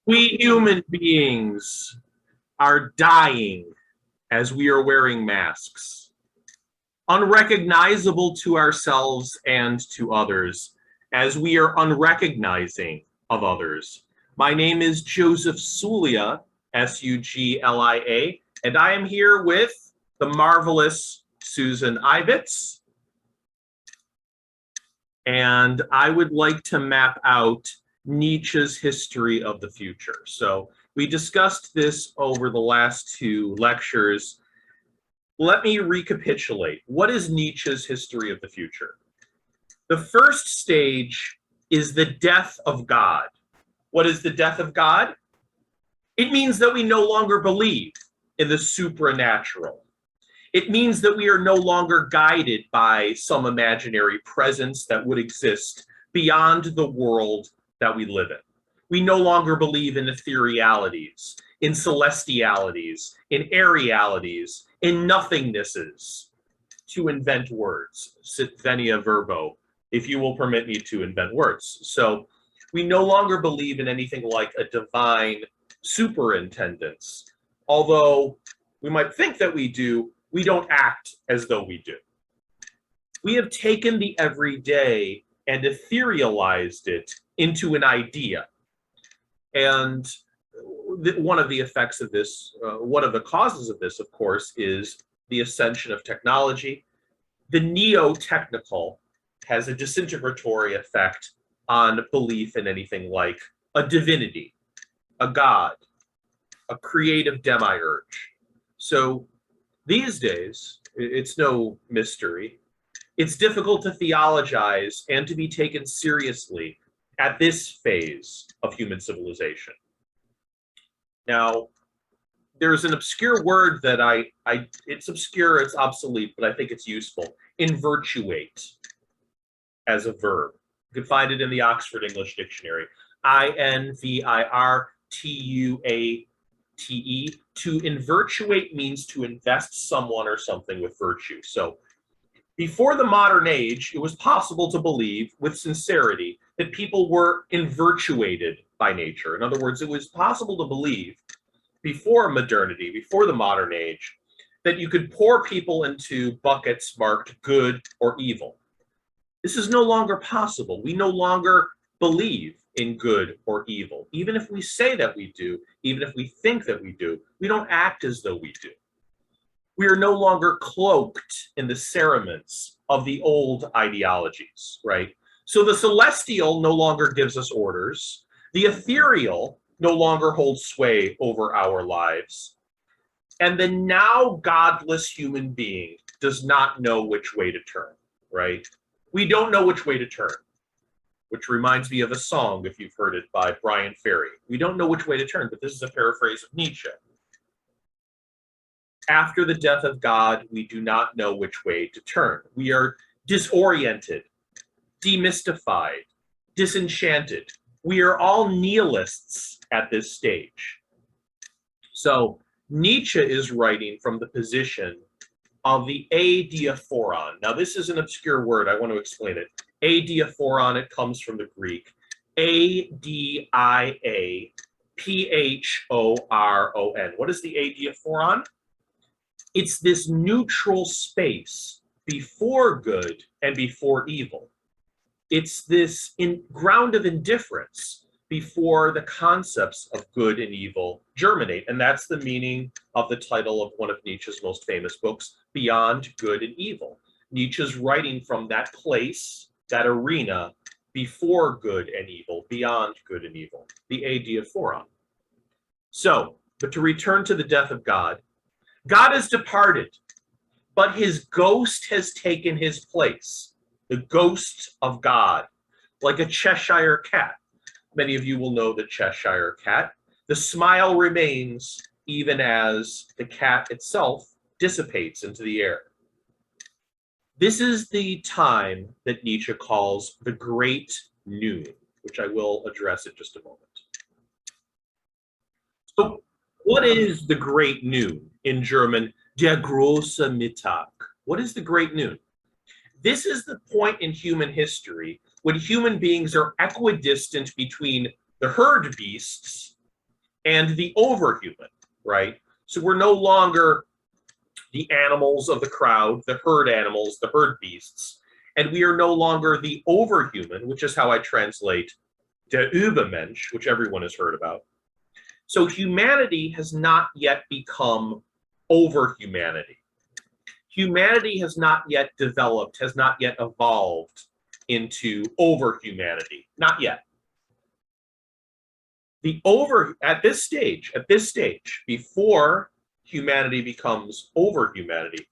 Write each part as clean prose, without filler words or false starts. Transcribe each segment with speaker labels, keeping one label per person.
Speaker 1: We human beings are dying as we are wearing masks, unrecognizable to ourselves and to others, as we are unrecognizing of others. My name is Joseph Suglia, Suglia, and I am here with the marvelous Susan Ibitz. And I would like to map out Nietzsche's history of the future. So we discussed this over the last two lectures. Let me recapitulate. What is Nietzsche's history of the future? The first stage is the death of God. What is the death of God? It means that we no longer believe in the supernatural. It means that we are no longer guided by some imaginary presence that would exist beyond the world that we live in. We no longer believe in etherealities, in celestialities, in aerialities, in nothingnesses, to invent words, sit venia verbo, if you will permit me to invent words. So we no longer believe in anything like a divine superintendence. Although we might think that we do, we don't act as though we do. We have taken the everyday and etherealized it into an idea. And one of the effects of this, one of the causes of this, of course, is the ascension of technology. The neo-technical has a disintegratory effect on belief in anything like a divinity, a god, a creative demiurge. So these days, it's no mystery, it's difficult to theologize and to be taken seriously at this phase of human civilization. Now, there's an obscure word that it's obscure, it's obsolete, but I think it's useful. Invirtuate as a verb. You can find it in the Oxford English Dictionary. INVIRTUATE. To invirtuate means to invest someone or something with virtue. So before the modern age, it was possible to believe with sincerity that people were invirtuated by nature. In other words, it was possible to believe before modernity, before the modern age, that you could pour people into buckets marked good or evil. This is no longer possible. We no longer believe in good or evil. Even if we say that we do, even if we think that we do, we don't act as though we do. We are no longer cloaked in the cerements of the old ideologies, right? So the celestial no longer gives us orders. The ethereal no longer holds sway over our lives. And the now godless human being does not know which way to turn, right? We don't know which way to turn, which reminds me of a song, if you've heard it, by Brian Ferry. We don't know which way to turn, but this is a paraphrase of Nietzsche. After the death of God, we do not know which way to turn. We are disoriented, demystified, disenchanted. We are all nihilists at this stage. So Nietzsche is writing from the position of the adiaphoron. Now, this is an obscure word. I want to explain it. Adiaphoron, it comes from the Greek. A-D-I-A-P-H-O-R-O-N. What is the adiaphoron? It's this neutral space before good and before evil. It's this ground of indifference before the concepts of good and evil germinate. And that's the meaning of the title of one of Nietzsche's most famous books, Beyond Good and Evil. Nietzsche's writing from that place, that arena, before good and evil, beyond good and evil, the adiaphoron. So, but to return to the death of God, God has departed, but his ghost has taken his place, the ghost of God, like a Cheshire cat. Many of you will know the Cheshire cat. The smile remains even as the cat itself dissipates into the air. This is the time that Nietzsche calls the Great Noon, which I will address in just a moment. So what is the Great Noon? In German, der große Mittag. What is the Great Noon? This is the point in human history when human beings are equidistant between the herd beasts and the overhuman, right? So we're no longer the animals of the crowd, the herd animals, the herd beasts, and we are no longer the overhuman, which is how I translate der Übermensch, which everyone has heard about. So humanity has not yet become over humanity. Humanity has not yet developed, has not yet evolved into over humanity. Not yet. At this stage, before humanity becomes over humanity,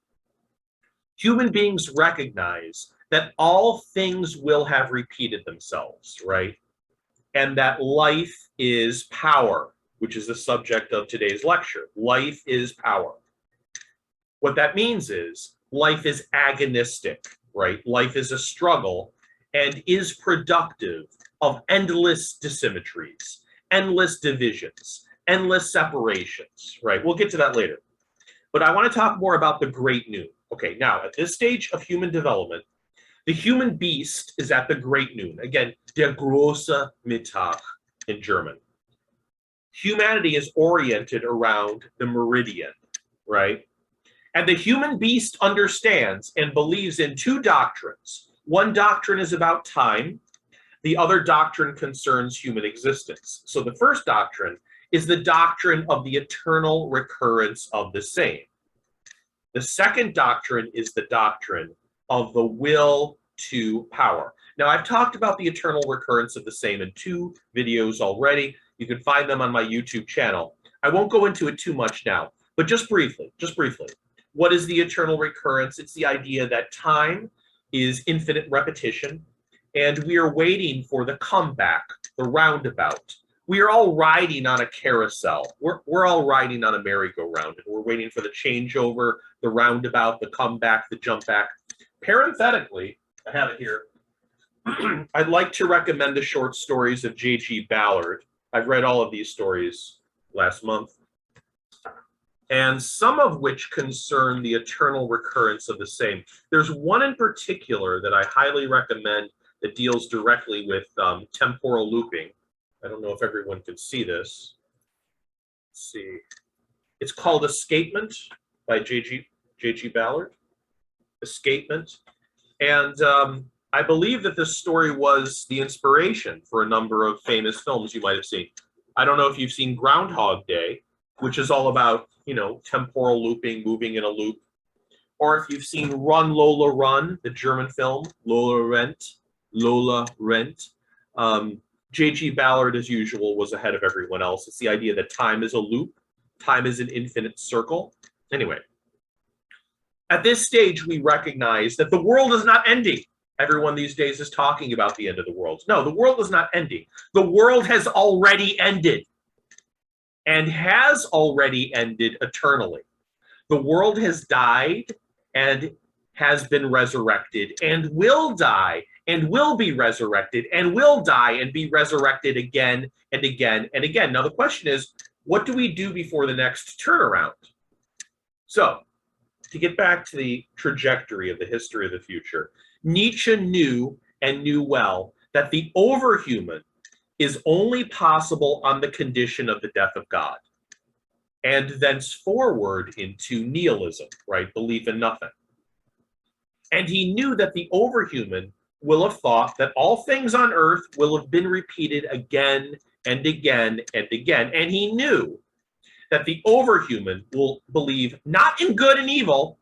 Speaker 1: human beings recognize that all things will have repeated themselves, right? And that life is power, which is the subject of today's lecture. Life is power. What that means is life is agonistic, right? Life is a struggle and is productive of endless dissymmetries, endless divisions, endless separations, right? We'll get to that later. But I want to talk more about the great noon. Okay, now at this stage of human development, the human beast is at the great noon. Again, der große Mittag in German. Humanity is oriented around the meridian, right? And the human beast understands and believes in two doctrines. One doctrine is about time. The other doctrine concerns human existence. So the first doctrine is the doctrine of the eternal recurrence of the same. The second doctrine is the doctrine of the will to power. Now, I've talked about the eternal recurrence of the same in 2 videos already. You can find them on my YouTube channel. I won't go into it too much now, but just briefly. What is the eternal recurrence? It's the idea that time is infinite repetition, and we are waiting for the comeback, the roundabout. We are all riding on a carousel. We're all riding on a merry-go-round, and we're waiting for the changeover, the roundabout, the comeback, the jump back. Parenthetically, I have it here. I'd like to recommend the short stories of J.G. Ballard. I've read all of these stories last month, and some of which concern the eternal recurrence of the same. There's one in particular that I highly recommend that deals directly with temporal looping. I don't know if everyone can see this. Let's see. It's called Escapement by J.G. Ballard. Escapement. And I believe that this story was the inspiration for a number of famous films you might have seen. I don't know if you've seen Groundhog Day, which is all about, temporal looping, moving in a loop. Or if you've seen Run, Lola, Run, the German film, Lola Rent. J.G. Ballard, as usual, was ahead of everyone else. It's the idea that time is a loop. Time is an infinite circle. Anyway, at this stage, we recognize that the world is not ending. Everyone these days is talking about the end of the world. No, the world is not ending. The world has already ended and has already ended eternally. The world has died and has been resurrected and will die and will be resurrected and will die and be resurrected again and again and again. Now, the question is, what do we do before the next turnaround? So, to get back to the trajectory of the history of the future, Nietzsche knew and knew well that the overhuman is only possible on the condition of the death of God, and thenceforward into nihilism, right? Belief in nothing. And he knew that the overhuman will have thought that all things on earth will have been repeated again and again and again. And he knew that the overhuman will believe not in good and evil.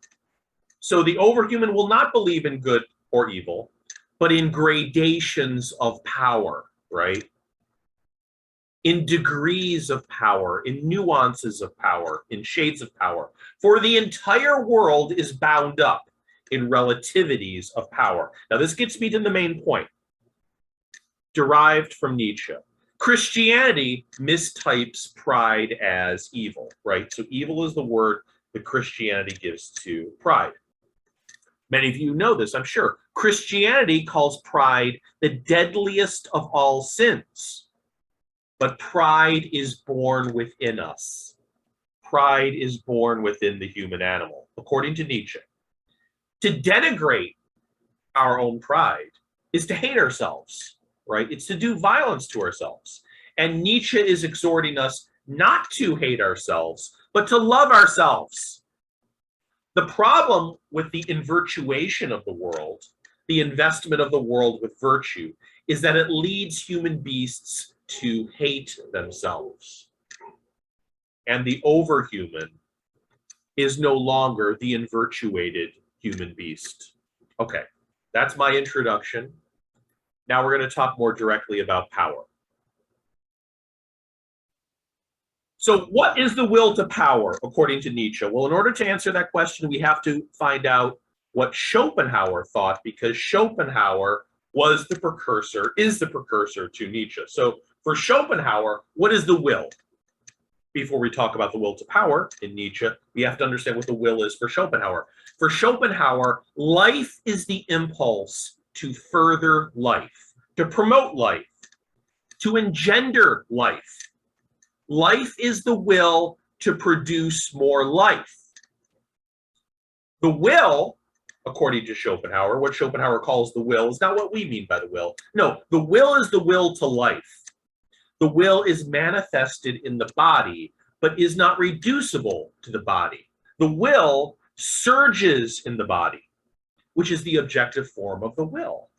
Speaker 1: So the overhuman will not believe in good or evil, but in gradations of power, right? In degrees of power, in nuances of power, in shades of power. For the entire world is bound up in relativities of power. Now, this gets me to the main point, derived from Nietzsche. Christianity mistypes pride as evil, right? So evil is the word that Christianity gives to pride. Many of you know this, I'm sure. Christianity calls pride the deadliest of all sins. But pride is born within us. Pride is born within the human animal, according to Nietzsche. To denigrate our own pride is to hate ourselves, right? It's to do violence to ourselves. And Nietzsche is exhorting us not to hate ourselves, but to love ourselves. The problem with the invirtuation of the world, the investment of the world with virtue, is that it leads human beasts to hate themselves. And the overhuman is no longer the invirtuated human beast. Okay, that's my introduction. Now we're going to talk more directly about power. So what is the will to power, according to Nietzsche? Well, in order to answer that question, we have to find out what Schopenhauer thought, because Schopenhauer was the precursor, is the precursor to Nietzsche. So for Schopenhauer, what is the will? Before we talk about the will to power in Nietzsche, we have to understand what the will is for Schopenhauer. For Schopenhauer, life is the impulse to further life, to promote life, to engender life. Life is the will to produce more life. The will, according to Schopenhauer, what Schopenhauer calls the will is not what we mean by the will. No, the will is the will to life. The will is manifested in the body, but is not reducible to the body. The will surges in the body, which is the objective form of the will.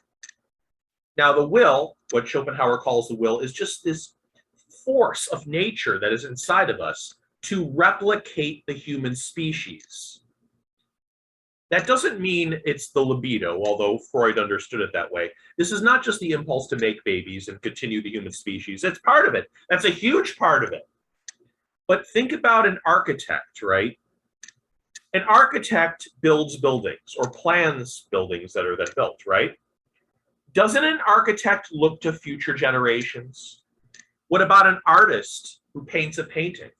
Speaker 1: Now, the will, what Schopenhauer calls the will, is just this force of nature that is inside of us to replicate the human species. That doesn't mean it's the libido, although Freud understood it that way. This is not just the impulse to make babies and continue the human species. It's part of it. That's a huge part of it. But think about an architect, right? An architect builds buildings or plans buildings that are then built, right? Doesn't an architect look to future generations? What about an artist who paints a painting?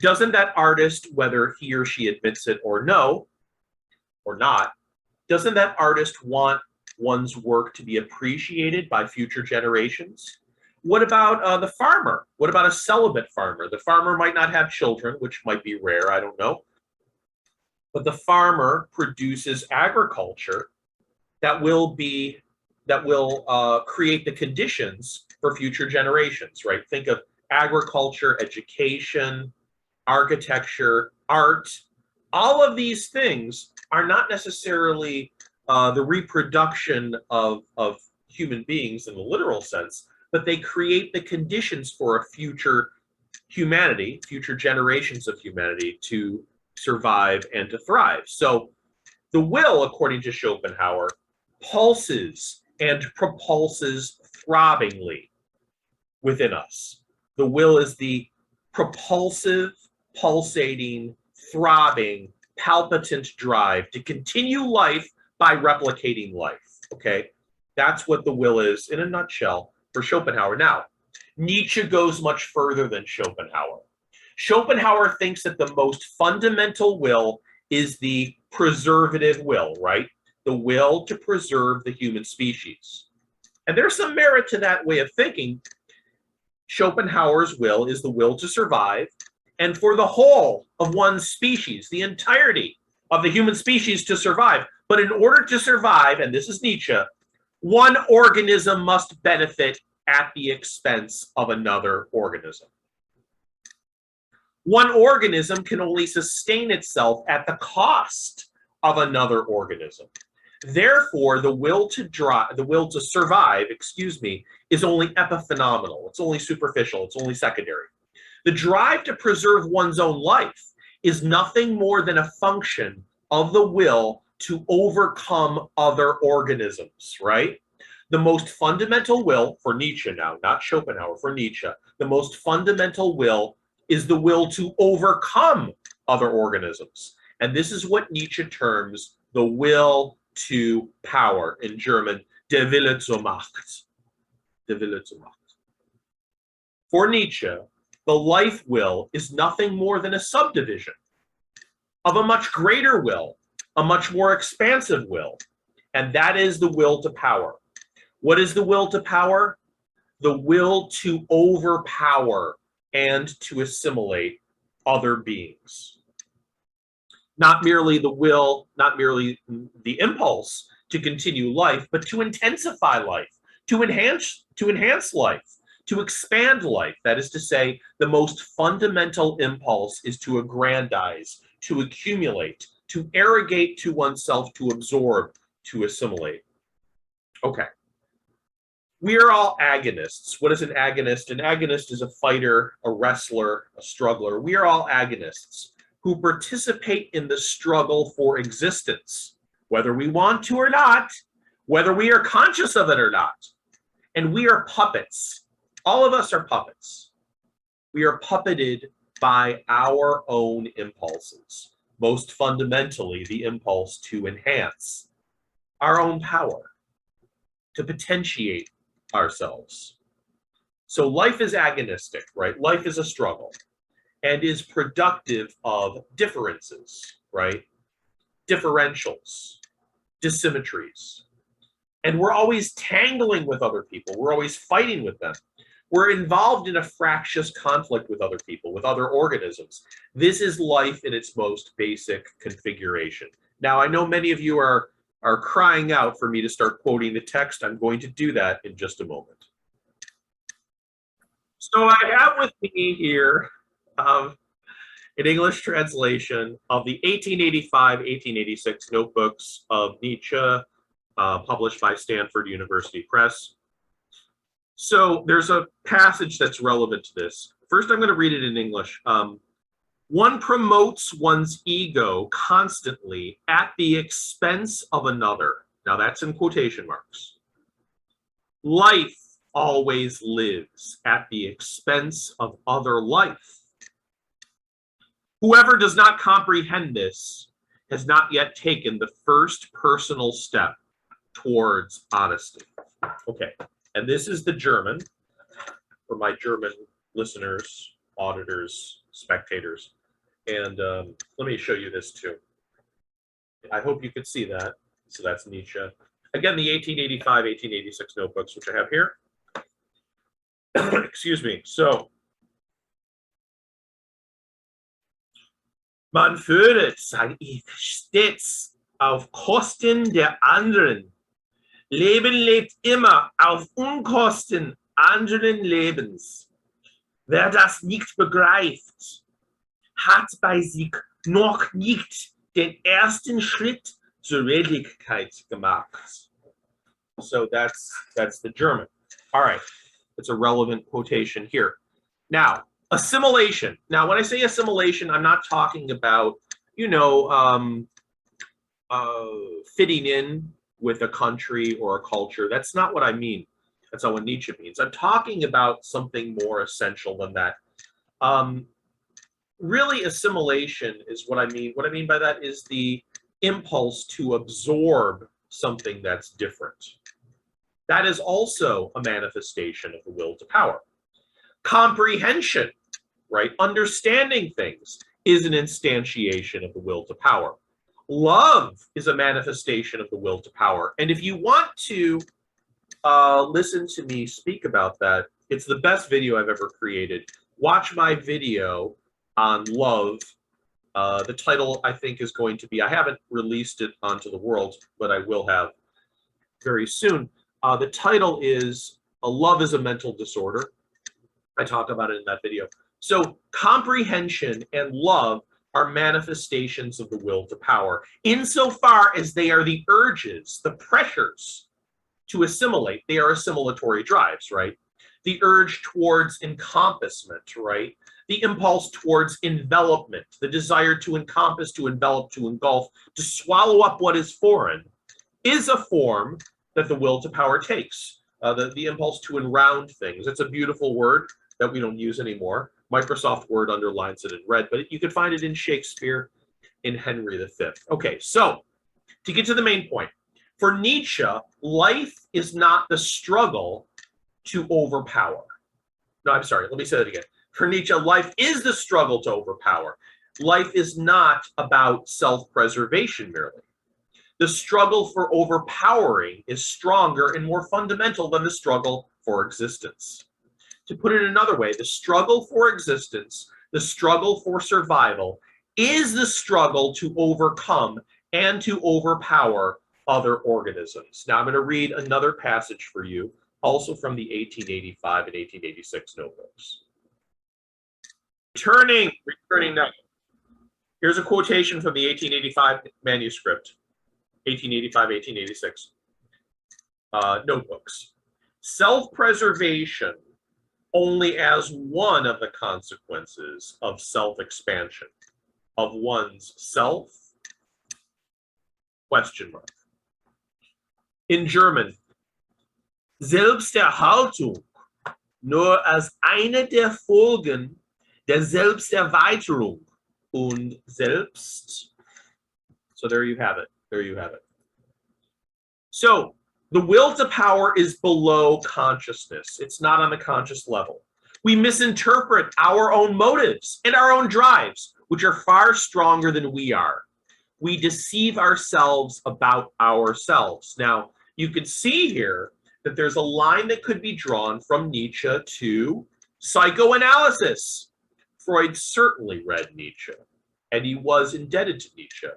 Speaker 1: Doesn't that artist, whether he or she admits it or no, or not, doesn't that artist want one's work to be appreciated by future generations? What about the farmer? What about a celibate farmer? The farmer might not have children, which might be rare, I don't know. But the farmer produces agriculture that will create the conditions for future generations, right? Think of agriculture, education, architecture, art. All of these things are not necessarily the reproduction of human beings in the literal sense, but they create the conditions for a future humanity, future generations of humanity to survive and to thrive. So the will, according to Schopenhauer, pulses and propulses throbbingly within us. The will is the propulsive, pulsating, throbbing, palpitant drive to continue life by replicating life, okay? That's what the will is in a nutshell for Schopenhauer. Now, Nietzsche goes much further than Schopenhauer. Schopenhauer thinks that the most fundamental will is the preservative will, right? The will to preserve the human species. And there's some merit to that way of thinking. Schopenhauer's will is the will to survive, and for the whole of one's species, the entirety of the human species to survive. But in order to survive, and this is Nietzsche, one organism must benefit at the expense of another organism. One organism can only sustain itself at the cost of another organism. Therefore, the will to survive, is only epiphenomenal. It's only superficial. It's only secondary. The drive to preserve one's own life is nothing more than a function of the will to overcome other organisms, right? The most fundamental will, for Nietzsche now, not Schopenhauer, for Nietzsche, the most fundamental will is the will to overcome other organisms. And this is what Nietzsche terms the will to power, in German, der Wille zur Macht. Der Wille zur Macht. For Nietzsche, the life will is nothing more than a subdivision of a much greater will, a much more expansive will, and that is the will to power. What is the will to power? The will to overpower and to assimilate other beings. Not merely the will, not merely the impulse to continue life, but to intensify life, to enhance life, To expand life, that is to say, the most fundamental impulse is to aggrandize, to accumulate, to arrogate to oneself, to absorb, to assimilate. Okay. We are all agonists. What is an agonist? An agonist is a fighter, a wrestler, a struggler. We are all agonists who participate in the struggle for existence, whether we want to or not, whether we are conscious of it or not. And we are puppets. All of us are puppets. We are puppeted by our own impulses, most fundamentally the impulse to enhance our own power, to potentiate ourselves. So life is agonistic, right? Life is a struggle and is productive of differences, right? Differentials, dissymmetries. And we're always tangling with other people. We're always fighting with them. We're involved in a fractious conflict with other people, with other organisms. This is life in its most basic configuration. Now, I know many of you are crying out for me to start quoting the text. I'm going to do that in just a moment. So I have with me here an English translation of the 1885-1886 notebooks of Nietzsche, published by Stanford University Press. So there's a passage that's relevant to this. First, I'm going to read it in English. One promotes one's ego constantly at the expense of another. Now that's in quotation marks. Life always lives at the expense of other life. Whoever does not comprehend this has not yet taken the first personal step towards honesty. Okay, and this is the German for my German listeners, auditors, spectators. And let me show you this too. I hope you could see that. So that's Nietzsche. Again, the 1885-1886 notebooks, which I have here. Excuse me. So, man fördert sein Ich stets auf Kosten der anderen. Leben lebt immer auf Unkosten anderen Lebens. Wer das nicht begreift, hat bei sich noch nicht den ersten Schritt zur Redlichkeit gemacht. So that's the German. All right, it's a relevant quotation here. Now, assimilation. Now, when I say assimilation, I'm not talking about, you know, fitting in with a country or a culture. That's not what I mean. That's not what Nietzsche means. I'm talking about something more essential than that. Really, assimilation is what I mean. What I mean by that is the impulse to absorb something that's different. That is also a manifestation of the will to power. Comprehension, right? Understanding things is an instantiation of the will to power. Love is a manifestation of the will to power. And if you want to listen to me speak about that, it's the best video I've ever created. Watch my video on love. The title, I think, is going to be, I haven't released it onto the world, but I will have very soon. The title is Love is a Mental Disorder. I talk about it in that video. So comprehension and love are manifestations of the will to power, insofar as they are the urges, the pressures to assimilate. They are assimilatory drives, right? The urge towards encompassment, right? The impulse towards envelopment, the desire to encompass, to envelop, to engulf, to swallow up what is foreign, is a form that the will to power takes. The impulse to enround things. It's a beautiful word that we don't use anymore. Microsoft Word underlines it in red, but you can find it in Shakespeare, in Henry V. Okay, so to get to the main point, for Nietzsche, life is not the struggle to overpower. No, I'm sorry, let me say that again. For Nietzsche, life is the struggle to overpower. Life is not about self-preservation merely. The struggle for overpowering is stronger and more fundamental than the struggle for existence. To put it another way, the struggle for existence, the struggle for survival, is the struggle to overcome and to overpower other organisms. Now I'm going to read another passage for you also from the 1885 and 1886 notebooks. Returning now. Here's a quotation from the 1885 manuscript, 1885, 1886 notebooks. Self-preservation only as one of the consequences of self-expansion, of one's self, question mark. In German, Selbsterhaltung nur als eine der Folgen der Selbsterweiterung und Selbst. So there you have it. There you have it. So the will to power is below consciousness. It's not on the conscious level. We misinterpret our own motives and our own drives, which are far stronger than we are. We deceive ourselves about ourselves. Now, you can see here that there's a line that could be drawn from Nietzsche to psychoanalysis. Freud certainly read Nietzsche, and he was indebted to Nietzsche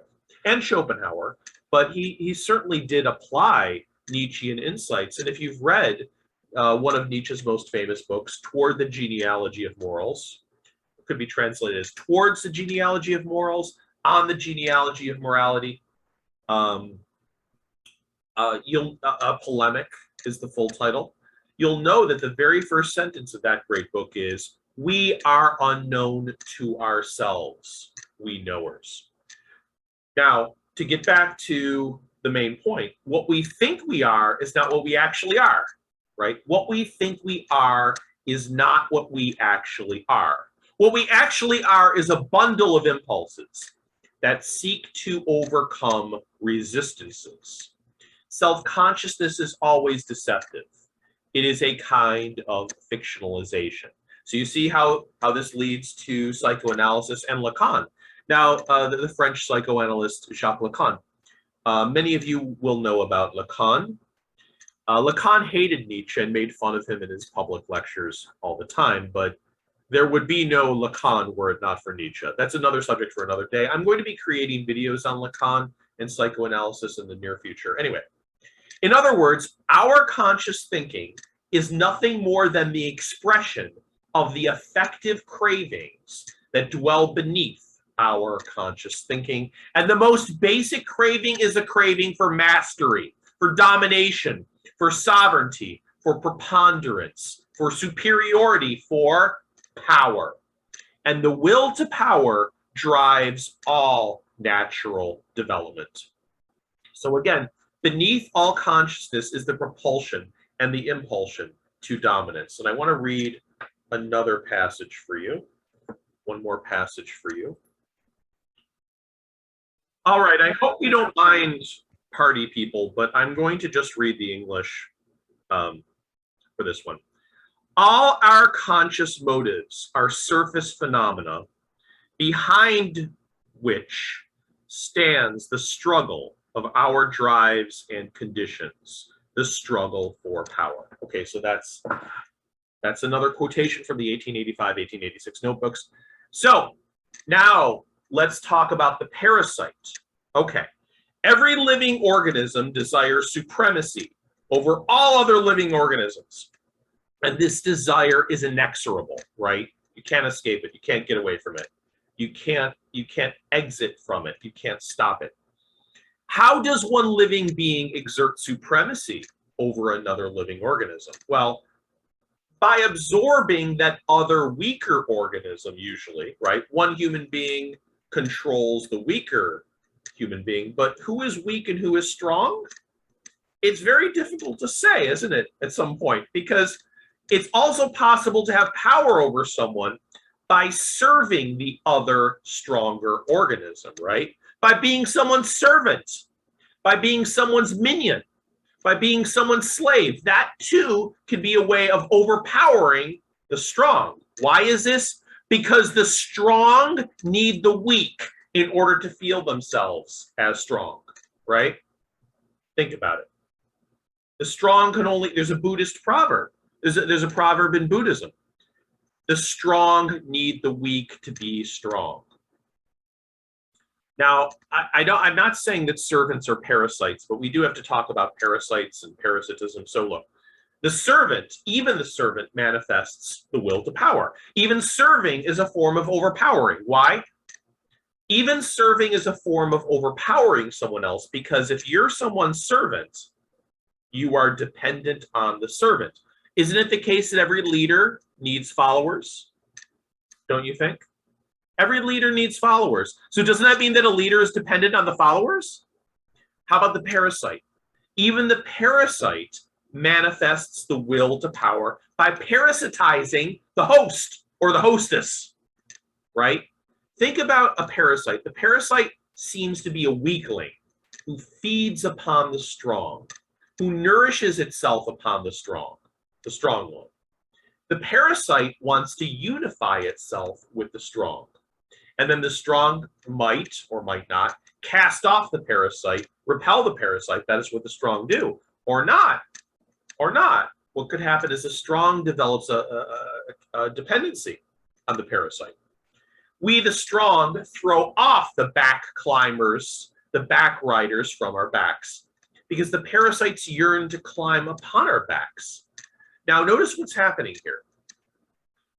Speaker 1: and Schopenhauer, but he certainly did apply Nietzschean insights. And if you've read one of Nietzsche's most famous books, Toward the Genealogy of Morals, it could be translated as Towards the Genealogy of Morals, On the Genealogy of Morality. A polemic is the full title. You'll know that the very first sentence of that great book is, "We are unknown to ourselves, we knowers." Now, to get back to the main point, what we think we are is not what we actually are, right? What we think we are is not what we actually are. What we actually are is a bundle of impulses that seek to overcome resistances. Self-consciousness is always deceptive. It is a kind of fictionalization. So you see how this leads to psychoanalysis and Lacan. Now, the French psychoanalyst Jacques Lacan. Many of you will know about Lacan. Lacan hated Nietzsche and made fun of him in his public lectures all the time, but there would be no Lacan were it not for Nietzsche. That's another subject for another day. I'm going to be creating videos on Lacan and psychoanalysis in the near future. Anyway, in other words, our conscious thinking is nothing more than the expression of the affective cravings that dwell beneath our conscious thinking. And the most basic craving is a craving for mastery, for domination, for sovereignty, for preponderance, for superiority, for power. And the will to power drives all natural development. So again, beneath all consciousness is the propulsion and the impulsion to dominance. And I want to read another passage for you. One more passage for you. All right, I hope you don't mind, party people, but I'm going to just read the English for this one. All our conscious motives are surface phenomena behind which stands the struggle of our drives and conditions, the struggle for power. Okay, so that's another quotation from the 1885-1886 notebooks. So now let's talk about the parasite. Okay, every living organism desires supremacy over all other living organisms. And this desire is inexorable, right? You can't escape it. You can't get away from it. You can't exit from it. You can't stop it. How does one living being exert supremacy over another living organism? Well, by absorbing that other weaker organism, usually, right? One human being controls the weaker human being, but who is weak and who is strong? It's very difficult to say, isn't it, at some point? Because it's also possible to have power over someone by serving the other stronger organism, right? By being someone's servant, by being someone's minion, by being someone's slave. That too can be a way of overpowering the strong. Why is this? Because the strong need the weak in order to feel themselves as strong, right? Think about it. The strong can only, there's a Buddhist proverb. There's a proverb in Buddhism. The strong need the weak to be strong. Now, I'm not saying that servants are parasites, but we do have to talk about parasites and parasitism. So look, The servant, even the servant, manifests the will to power. Even serving is a form of overpowering. Why? Even serving is a form of overpowering someone else, because if you're someone's servant, you are dependent on the servant. Isn't it the case that every leader needs followers? Don't you think? Every leader needs followers. So doesn't that mean that a leader is dependent on the followers? How about the parasite? Even the parasite manifests the will to power by parasitizing the host or the hostess, right? Think about a parasite. The parasite seems to be a weakling who feeds upon the strong, who nourishes itself upon the strong one. The parasite wants to unify itself with the strong. And then the strong might or might not cast off the parasite, repel the parasite. That is what the strong do. Or not. What could happen is the strong develops a dependency on the parasite. We, the strong, throw off the back climbers, the back riders from our backs, because the parasites yearn to climb upon our backs. Now, notice what's happening here.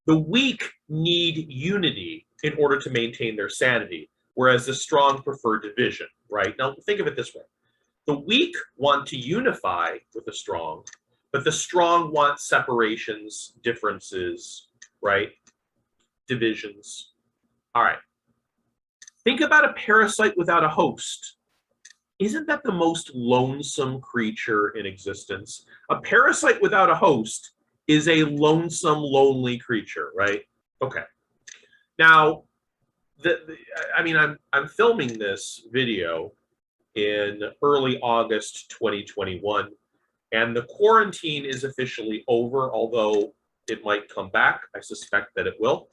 Speaker 1: The weak need unity in order to maintain their sanity, whereas the strong prefer division, right? Now, think of it this way. The weak want to unify with the strong, but the strong want separations, differences, right? Divisions. All right. Think about a parasite without a host. Isn't that the most lonesome creature in existence? A parasite without a host is a lonesome, lonely creature, right? Okay. Now, I'm filming this video in early August 2021, and the quarantine is officially over, although it might come back. I suspect that it will.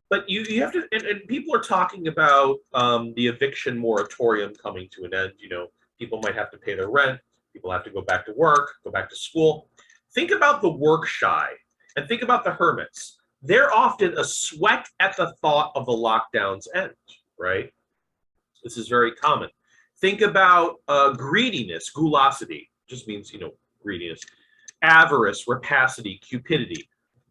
Speaker 1: But you have to, and people are talking about the eviction moratorium coming to an end. You know, people might have to pay their rent, people have to go back to work, go back to school. Think about the work shy, and think about the hermits. They're often a sweat at the thought of the lockdown's end, right? This is very common. Think about greediness, gulosity, just means, greediness, avarice, rapacity, cupidity,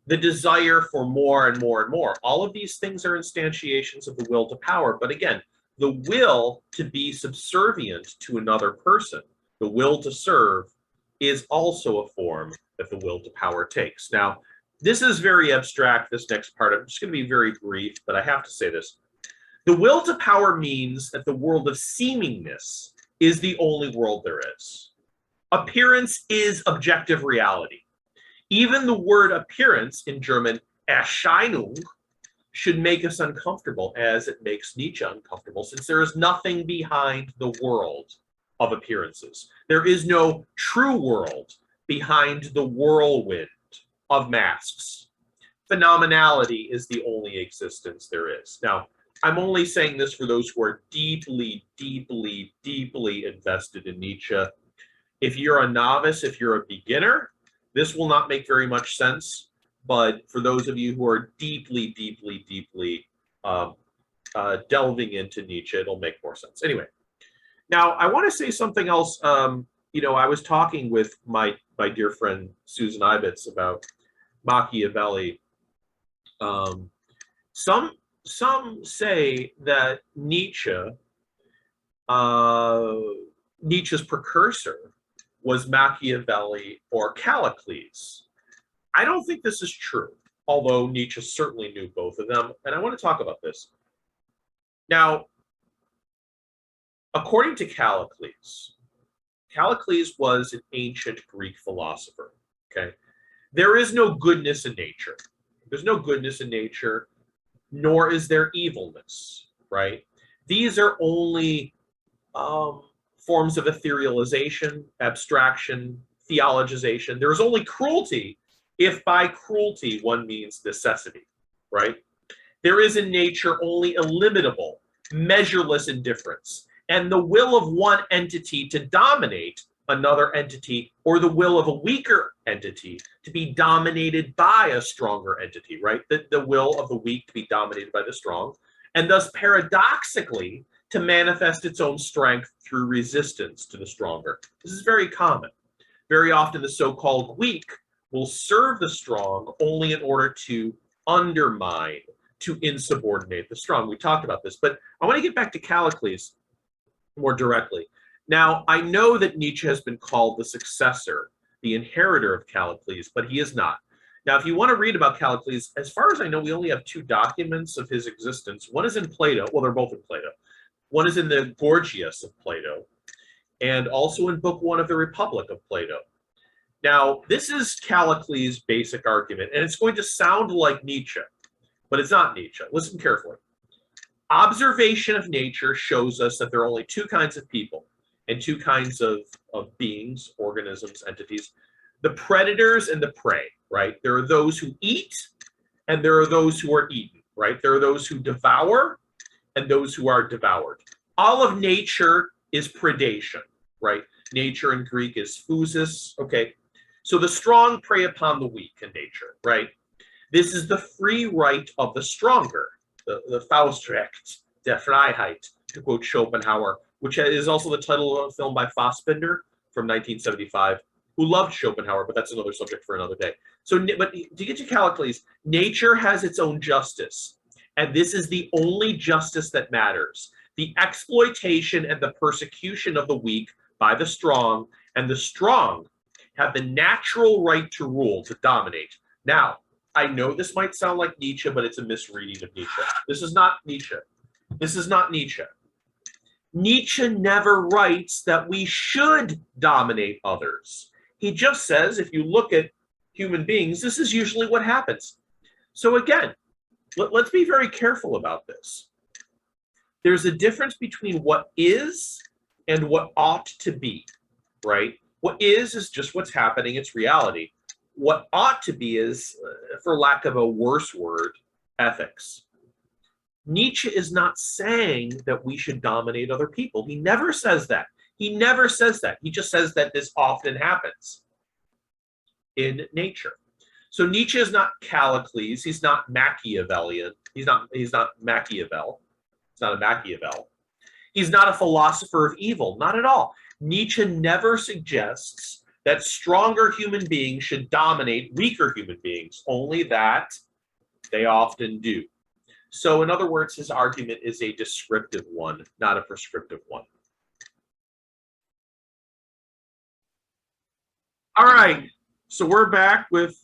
Speaker 1: the desire for more and more and more. All of these things are instantiations of the will to power. But again, the will to be subservient to another person, the will to serve, is also a form that the will to power takes. Now, this is very abstract, this next part. I'm just going to be very brief, but I have to say this. The will to power means that the world of seemingness is the only world there is. Appearance is objective reality. Even the word appearance in German, Erscheinung, should make us uncomfortable, as it makes Nietzsche uncomfortable, since there is nothing behind the world of appearances. There is no true world behind the whirlwind of masks. Phenomenality is the only existence there is. Now, I'm only saying this for those who are deeply, deeply, deeply invested in Nietzsche. If you're a novice, if you're a beginner, this will not make very much sense. But for those of you who are deeply, deeply, deeply delving into Nietzsche, it'll make more sense. Anyway, now I want to say something else. I was talking with my dear friend Susan Ibitz about Machiavelli. Some say that Nietzsche's precursor was Machiavelli or Callicles. I don't think this is true, although Nietzsche certainly knew both of them, and I want to talk about this. Now, according to Callicles was an ancient Greek philosopher, okay? There is no goodness in nature. There's no goodness in nature, nor is there evilness, right? These are only forms of etherealization, abstraction, theologization. There is only cruelty if by cruelty one means necessity, right? There is in nature only illimitable, measureless indifference, and the will of one entity to dominate another entity, or the will of a weaker entity to be dominated by a stronger entity, right? The will of the weak to be dominated by the strong, and thus paradoxically to manifest its own strength through resistance to the stronger. This is very common. Very often the so-called weak will serve the strong only in order to undermine, to insubordinate the strong. We talked about this, but I want to get back to Callicles more directly. Now, I know that Nietzsche has been called the successor, the inheritor of Callicles, but he is not. Now, if you want to read about Callicles, as far as I know, we only have 2 documents of his existence. One is in Plato. Well, they're both in Plato. One is in the Gorgias of Plato, and also in Book 1 of the Republic of Plato. Now, this is Callicles' basic argument, and it's going to sound like Nietzsche, but it's not Nietzsche. Listen carefully. Observation of nature shows us that there are only 2 kinds of people and 2 kinds of beings, organisms, entities, the predators and the prey, right? There are those who eat and there are those who are eaten, right? There are those who devour and those who are devoured. All of nature is predation, right? Nature in Greek is physis, okay? So the strong prey upon the weak in nature, right? This is the free right of the stronger, the Faustrecht der Freiheit, to quote Schopenhauer, which is also the title of a film by Fassbinder from 1975, who loved Schopenhauer, but that's another subject for another day. So, but to get to Callicles, nature has its own justice, and this is the only justice that matters. The exploitation and the persecution of the weak by the strong, and the strong have the natural right to rule, to dominate. Now, I know this might sound like Nietzsche, but it's a misreading of Nietzsche. This is not Nietzsche. This is not Nietzsche. Nietzsche never writes that we should dominate others. He just says, if you look at human beings, this is usually what happens. So again, let's be very careful about this. There's a difference between what is and what ought to be, right? What is just what's happening, it's reality. What ought to be is, for lack of a worse word, ethics. Nietzsche is not saying that we should dominate other people. He never says that. He never says that. He just says that this often happens in nature. So Nietzsche is not Callicles. He's not Machiavellian. He's not Machiavel. He's not a Machiavel. He's not a philosopher of evil. Not at all. Nietzsche never suggests that stronger human beings should dominate weaker human beings, only that they often do. So in other words, his argument is a descriptive one, not a prescriptive one. All right, so we're back with